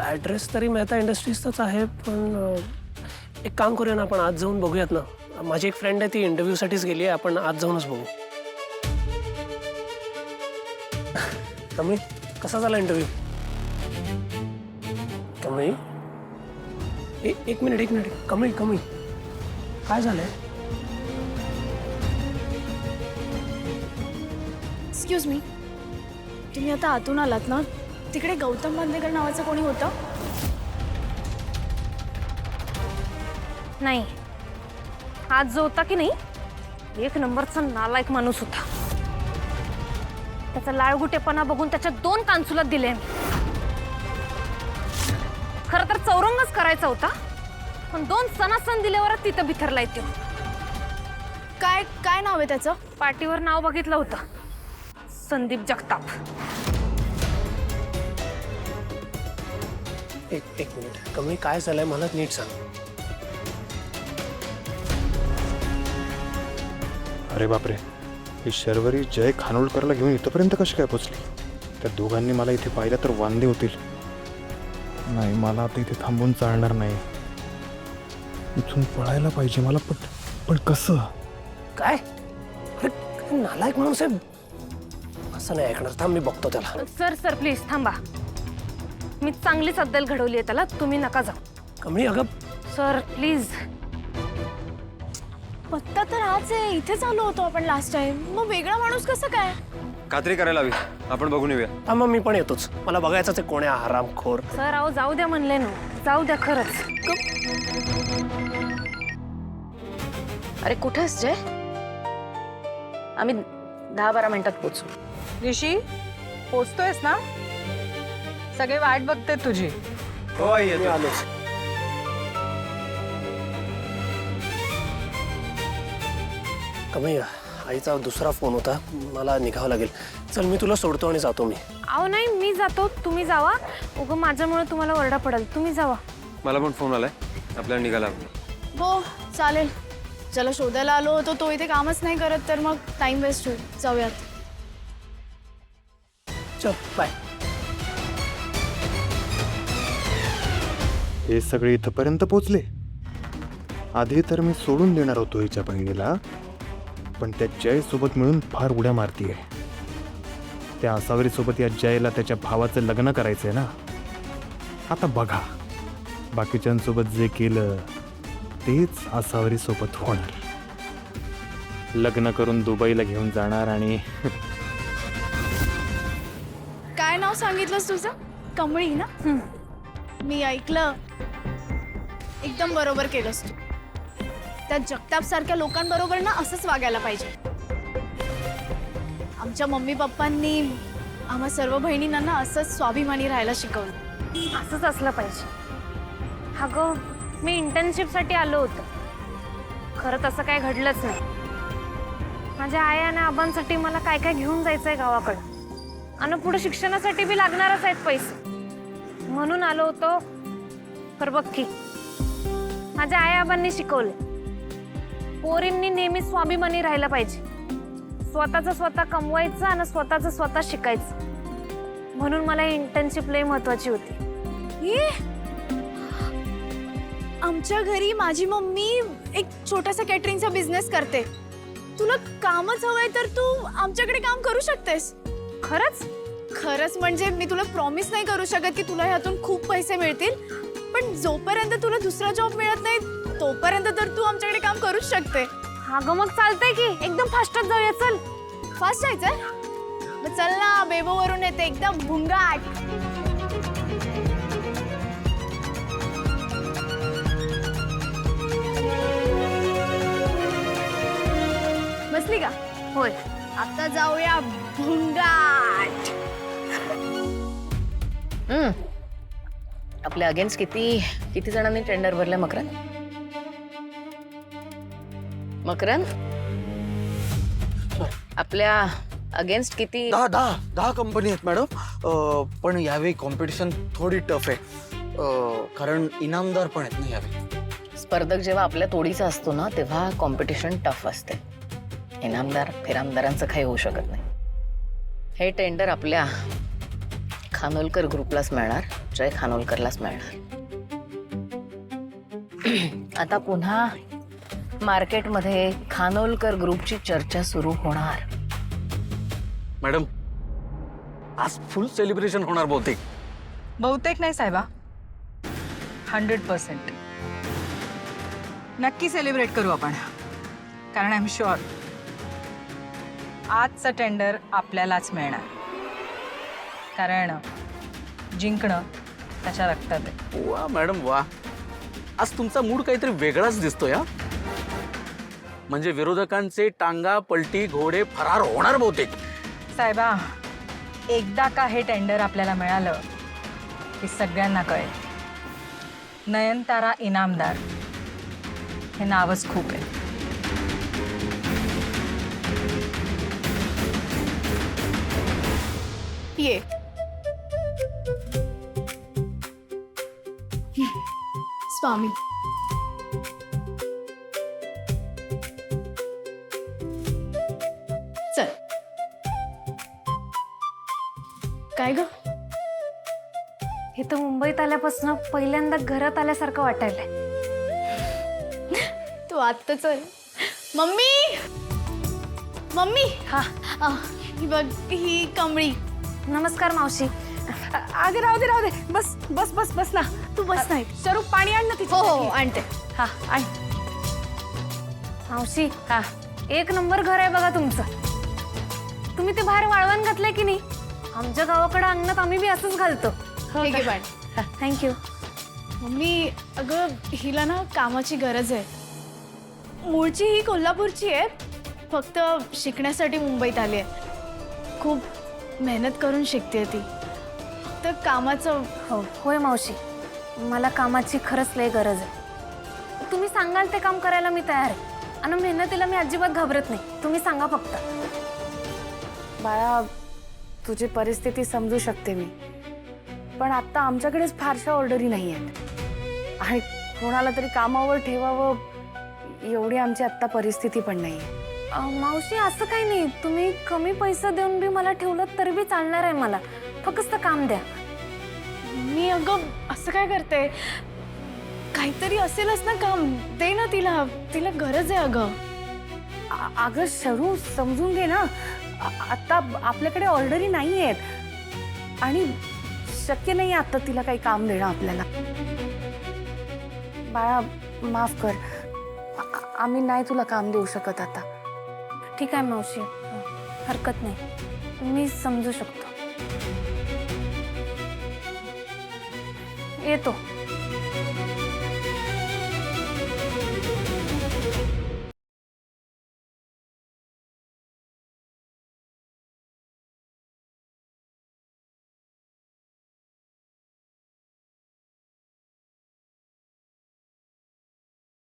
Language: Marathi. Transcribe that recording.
ॲड्रेस तरी मेहता इंडस्ट्रीजचाच आहे, पण एक काम करूया ना, आपण आज जाऊन बघूयात ना. माझी एक फ्रेंड आहे, ती इंटरव्ह्यूसाठीच गेली आहे. आपण आज जाऊनच बघू. कमळी, कसा झाला इंटरव्ह्यू? कमळी, एक मिनिट. कमळी, काय झालंय? एक्सक्यूज मी, तुम्ही आता आतून आलात ना? तिकडे गौतम बांदेकर नावाचं कोणी होतं? नाही, आज जो होता की नाही, एक नंबरचा नालायक माणूस होता. त्याचा लाळगुटेपणा बघून त्याच्या 2 कान चुलत दिले. खरं तर चौरंगच करायचा होता, पण 2 सणासण दिल्यावर तिथं बिथरलाय तो. काय नाव आहे त्याचं? पाटीवर नाव बघितलं होतं, संदीप जगताप. एक मिनिट कमळी, काय झालंय मला नीट सांग. अरे बापरे, ही शर्वरी जय खानोलकरला घेऊन इथपर्यंत कशी काय पोचली? त्या दोघांनी मला इथे पाहिलं तर वांदे होतील. नाही, मला आता इथे थांबून चालणार नाही. इथून पळायला पाहिजे मला, पण कसं? काय? अरे नालायक माणूस आहे, असं नाही ऐकणार. थांब, मी बघतो त्याला. सर प्लीज थांबा. मी चांगलीच अद्दल घडवली आहे त्याला, तुम्ही नका जाऊ. कमळी अगं, सर प्लीज. पत्ता तर हाच आहे, इथेच आलो होतो आपण लास्ट टाइम. मग वेगळा माणूस कसं काय? खात्री करायला हवी, आपण बघून येऊया. थांब, मी पण येतोच. मला बघायचंच आहे कोण आहे हरामखोर. सर अहो जाऊ द्या म्हणले ना, जाऊ द्या खरंच. अरे कुठेस जय? आम्ही 10-12 मिनिटात पोहोचू. ऋषी, पोचतोयस ना? सगळे वाट बघते तुझी. हो आई, मी येतो. आलोच. कमळी, आईचा दुसरा फोन होता, मला निघावं लागेल. चल, मी तुला सोडतो आणि जातो मी. अहो नाही, मी जातो, तुम्ही जावा. उगं माझ्यामुळे तुम्हाला ओरडा पडेल, तुम्ही जावा. मला पण फोन आलाय, आपल्याला निघाला. हो चालेल. ज्याला शोधायला आलो होतो तो इथे कामच नाही करत, तर मग टाइम वेस्ट होईल. जाऊयात. चल बाय. हे सगळे इथपर्यंत पोचले. आधी तर मी सोडून देणार होतो हिच्या बहिणीला, पण त्या जय सोबत मिळून फार उड्या मारतीये. त्या आसावरी सोबत या जयला त्याच्या भावाचं लग्न करायचंय ना. आता बघा, बाकीच्यांसोबत जे केलं तेच आसावरी सोबत होणार. लग्न करून दुबईला घेऊन जाणार आणि काय नाव सांगितलंस तुझं? कमळी ना? मी ऐकलं. एकदम बरोबर केलंस तू. त्या जगताप सारख्या लोकांबरोबर ना असंच वागायला पाहिजे. आमच्या मम्मी पप्पांनी आम्हा सर्व बहिणींना ना असंच स्वाभिमानी राहायला शिकवलं. असंच असलं पाहिजे. अगं मी इंटर्नशिपसाठी आलो होतो, खरं तसं काय घडलंच नाही. माझ्या आई आणि आबांसाठी मला काय काय घेऊन जायचंय गावाकडं, आणि पुढे शिक्षणासाठी बी लागणारच आहेत पैसे, म्हणून आलो होतो. पर बघ की, माझ्या आई आबांनी शिकवले, पोरींनी नेहमी स्वाभिमानी राहायला पाहिजे. स्वतःचं स्वतः कमवायचं आणि स्वतःचं स्वतः शिकायचं. म्हणून मला ही इंटर्नशिप लई महत्वाची होती. ये आमच्या घरी माझी मम्मी एक छोटासा कॅटरिंगचा बिझनेस करते. तुला कामच हवंय तर तू आमच्याकडे काम करू शकतेस. खरंच म्हणजे मी तुला प्रॉमिस नाही करू शकत की तुला ह्यातून खूप पैसे मिळतील, पण जोपर्यंत तुला दुसरा जॉब मिळत नाही तोपर्यंत तर तू आमच्याकडे काम करूच शकते. अगं मग चालतंय की, एकदम फास्टच जाऊया. चल. फास्ट जायचंय? मग चल ना, बेबोवरून येते एकदम भुंगाट. बसली का? होय. आता जाऊया भुंगाट. आपल्या अगेन्स्ट किती जणांनी टेंडर भरले मकरंद? आपल्या अगेन्स्ट किती? 10 कंपनी आहेत मॅडम. पण यावेळी कॉम्पिटिशन थोडी टफ आहे, कारण इनामदार पण आहेत ना यावेळी. स्पर्धक जेव्हा आपल्या तोडीचा असतो ना, तेव्हा कॉम्पिटिशन टफ असते. इनामदार फिरामदारांचं काही होऊ शकत नाही. हे टेंडर आपल्या खानोलकर ग्रुपलाच मिळणार, जय खानोलकरलाच मिळणार. आता पुन्हा मार्केटमध्ये खानोलकर ग्रुपची चर्चा सुरू होणार. मॅडम आज फुल सेलिब्रेशन होणार बहुतेक. बहुतेक नाही साहेबा, 100% नक्की सेलिब्रेट करू आपण. कारण आय एम शुअर आजचं टेंडर आपल्यालाच मिळणार. कारण जिंकणं त्याच्या रक्तात आहे. वा मॅडम वा, आज तुमचा मूड काहीतरी वेगळाच दिसतोय हा. म्हणजे विरोधकांचे टांगा पलटी घोडे फरार होणार बहुतेक. साहेबा, एकदा का हे टेंडर आपल्याला मिळालं की सगळ्यांना कळेल नयनतारा इनामदार हे नावच खूप आहे. ये स्वामी. चल. काय ग? इथं मुंबईत आल्यापासून पहिल्यांदा घरात आल्यासारखं वाटायलंय. तू आत्ता चल. Mummy, mummy. हा ही बघ, ही कमळी. नमस्कार मावशी. अगं राहू दे बस बस बस बस ना. तू बस नाही. स्वरूप पाणी आण ना तिथे. हो हो आणते. हा आण. मावशी, हा एक नंबर घर आहे बघा तुमचं. तुम्ही ते बाहेर वाळवण घातलंय की नाही? आमच्या गावाकडे अंगणात आम्ही बी असंच घालतो. ठीक आहे पण. थँक्यू. मम्मी, अगं हिला ना कामाची गरज आहे. मूळची ही कोल्हापूरची आहे, फक्त शिकण्यासाठी मुंबईत आली आहे. खूप मेहनत करून शिकते ती. तर कामाचं. हो होय मावशी, मला कामाची खरंच लय गरज आहे. तुम्ही सांगाल ते काम करायला मी तयार आहे. आणि मेहनतीला मी अजिबात घाबरत नाही. तुम्ही सांगा फक्त. बाळा, तुझी परिस्थिती समजू शकते मी, पण आता आमच्याकडेच फारशा ऑर्डरी नाही आहेत आणि कोणाला तरी कामावर ठेवावं एवढी आमची आत्ता परिस्थिती पण नाही आहे. मावशी, असं काही नाही. तुम्ही कमी पैसा देऊन बी मला ठेवलं तरी बी चालणार आहे. मला फक्त काम द्या. मी अगं असं काय करते? काहीतरी असेलच ना काम. दे ना तिला, तिला गरज आहे अगं. अगं शरू, समजून घे ना. आता आपल्याकडे ऑर्डरी नाही आहेत आणि शक्य नाही आता तिला काही काम देणं आपल्याला. बाळा, माफ कर, आम्ही नाही तुला काम देऊ शकत आता. ठीक आहे मावशी, हरकत नाही. मी समजू शकतो. येतो.